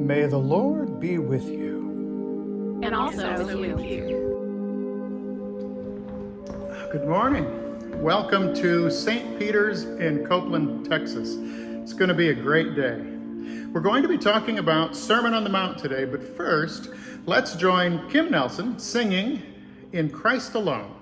May the Lord be with you. And also with you. Good morning. Welcome to St. Peter's in Coupland, Texas. It's going to be a great day. We're going to be talking about Sermon on the Mount today, but first, let's join Kim Nelson singing In Christ Alone.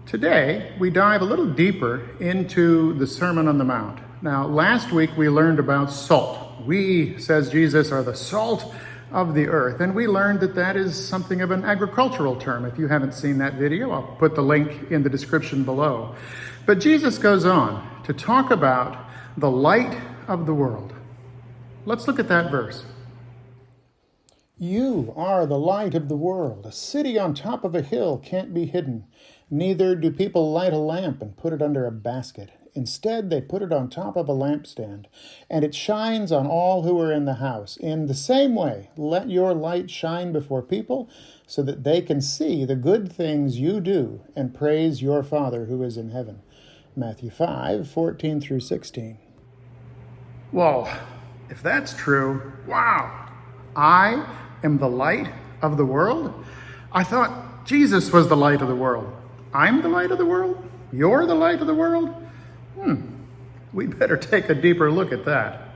Today, we dive a little deeper into the Sermon on the Mount. Now, last week we learned about salt. We, says Jesus, are the salt of the earth. And we learned that that is something of an agricultural term. If you haven't seen that video, I'll put the link in the description below. But Jesus goes on to talk about the light of the world. Let's look at that verse. You are the light of the world. A city on top of a hill can't be hidden. Neither do people light a lamp and put it under a basket. Instead, they put it on top of a lampstand, and it shines on all who are in the house. In the same way, let your light shine before people so that they can see the good things you do and praise your Father who is in heaven. Matthew 5:14 through 16. Well, if that's true, wow. I am the light of the world? I thought Jesus was the light of the world. I'm the light of the world? You're the light of the world? We better take a deeper look at that.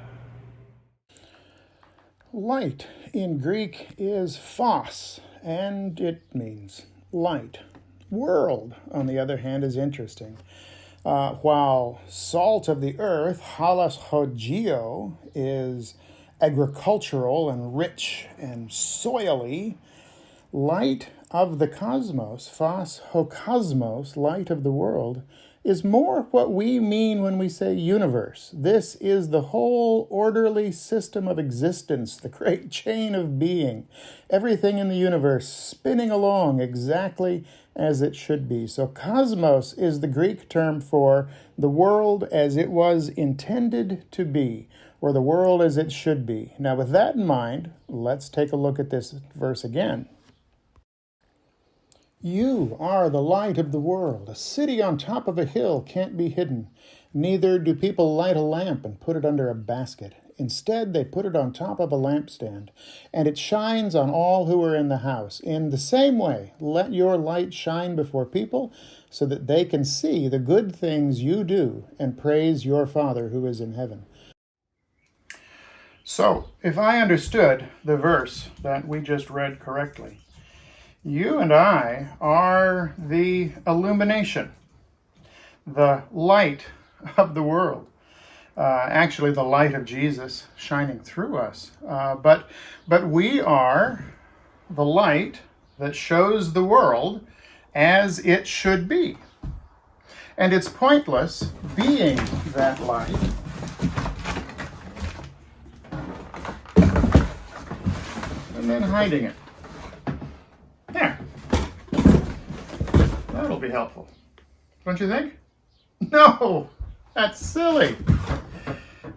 Light in Greek is phos, and it means light. World, on the other hand, is interesting. While salt of the earth, halos hogio, is agricultural and rich and soily, light of the cosmos, phos hokosmos, light of the world, is more what we mean when we say universe. This is the whole orderly system of existence, the great chain of being. Everything in the universe spinning along exactly as it should be. So cosmos is the Greek term for the world as it was intended to be, or the world as it should be. Now, with that in mind, let's take a look at this verse again. You are the light of the world. A city on top of a hill can't be hidden. Neither do people light a lamp and put it under a basket. Instead, they put it on top of a lampstand, and it shines on all who are in the house. In the same way, let your light shine before people so that they can see the good things you do and praise your Father who is in heaven. So, if I understood the verse that we just read correctly, you and I are the illumination, the light of the world. Actually, the light of Jesus shining through us. But we are the light that shows the world as it should be. And it's pointless being that light and then hiding it. There. That'll be helpful. Don't you think? No, that's silly.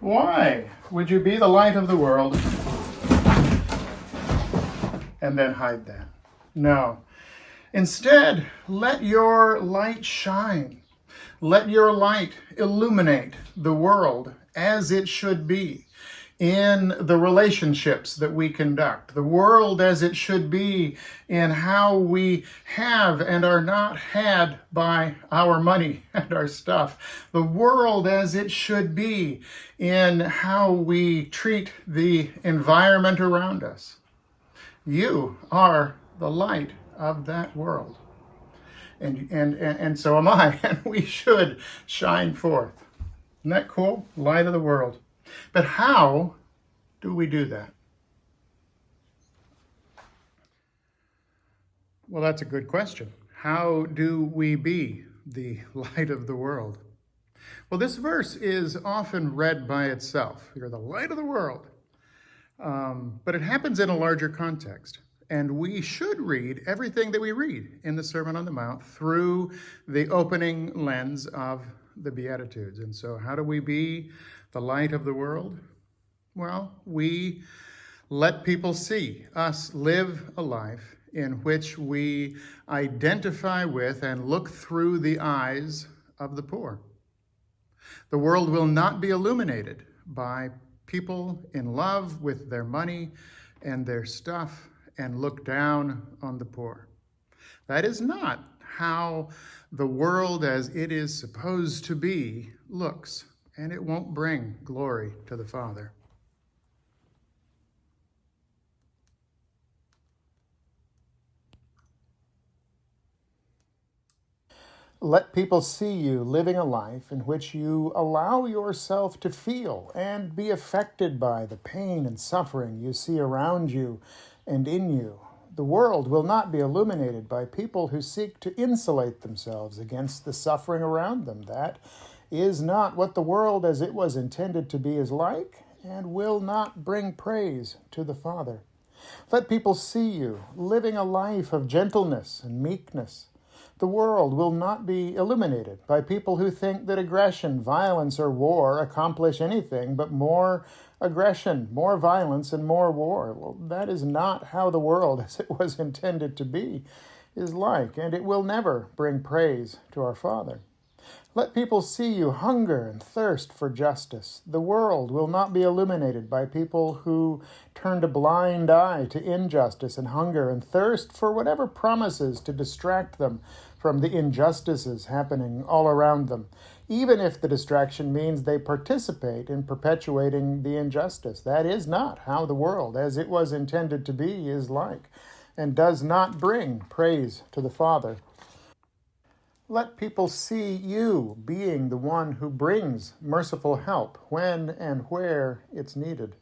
Why would you be the light of the world and then hide that? No. Instead, let your light shine. Let your light illuminate the world as it should be in the relationships that we conduct, the world as it should be in how we have and are not had by our money and our stuff, the world as it should be in how we treat the environment around us. You are the light of that world. And so am I, and we should shine forth. Isn't that cool? Light of the world. But how do we do that? Well, that's a good question. How do we be the light of the world? Well, this verse is often read by itself. You're the light of the world. But it happens in a larger context. And we should read everything that we read in the Sermon on the Mount through the opening lens of the Beatitudes. And so how do we be the light of the world? Well, we let people see us live a life in which we identify with and look through the eyes of the poor. The world will not be illuminated by people in love with their money and their stuff and look down on the poor. That is not how the world as it is supposed to be looks, and it won't bring glory to the Father. Let people see you living a life in which you allow yourself to feel and be affected by the pain and suffering you see around you and in you. The world will not be illuminated by people who seek to insulate themselves against the suffering around them. That is not what the world as it was intended to be is like, and will not bring praise to the Father. Let people see you living a life of gentleness and meekness. The world will not be illuminated by people who think that aggression, violence, or war accomplish anything but more aggression, more violence, and more war. Well, that is not how the world, as it was intended to be, is like, and it will never bring praise to our Father. Let people see you hunger and thirst for justice. The world will not be illuminated by people who turned a blind eye to injustice and hunger and thirst for whatever promises to distract them from the injustices happening all around them, even if the distraction means they participate in perpetuating the injustice. That is not how the world, as it was intended to be, is like, and does not bring praise to the Father. Let people see you being the one who brings merciful help when and where it's needed.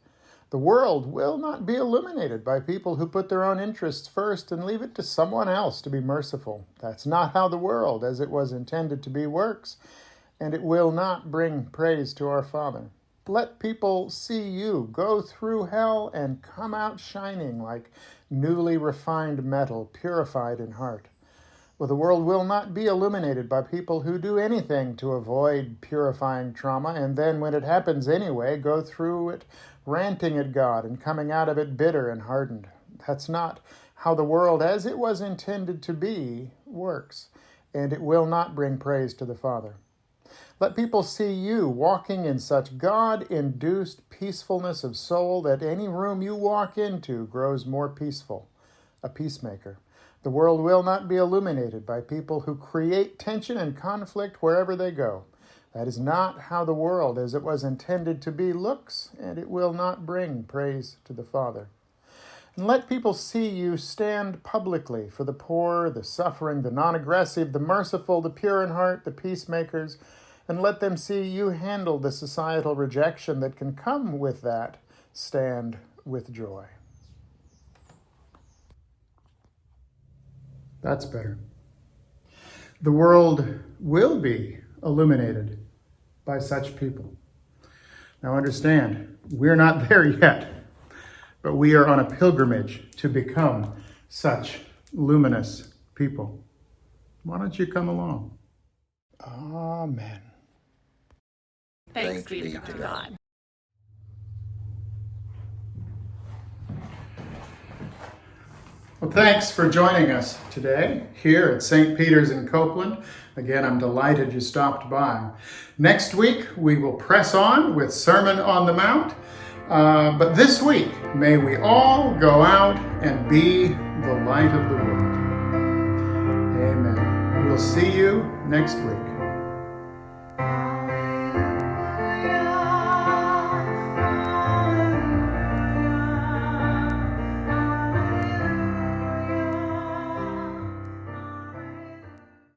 The world will not be illuminated by people who put their own interests first and leave it to someone else to be merciful. That's not how the world, as it was intended to be, works, and it will not bring praise to our Father. Let people see you go through hell and come out shining like newly refined metal, purified in heart. Well, the world will not be illuminated by people who do anything to avoid purifying trauma, and then when it happens anyway, go through it ranting at God and coming out of it bitter and hardened. That's not how the world, as it was intended to be, works, and it will not bring praise to the Father. Let people see you walking in such God-induced peacefulness of soul that any room you walk into grows more peaceful, a peacemaker. The world will not be illuminated by people who create tension and conflict wherever they go. That is not how the world, as it was intended to be, looks, and it will not bring praise to the Father. And let people see you stand publicly for the poor, the suffering, the non-aggressive, the merciful, the pure in heart, the peacemakers, and let them see you handle the societal rejection that can come with that stand with joy. That's better. The world will be illuminated by such people. Now understand, we're not there yet, but we are on a pilgrimage to become such luminous people. Why don't you come along? Amen. Thanks be to God. Well, thanks for joining us today here at St. Peter's in Coupland. Again, I'm delighted you stopped by. Next week, we will press on with Sermon on the Mount. But this week, may we all go out and be the light of the world. Amen. We'll see you next week.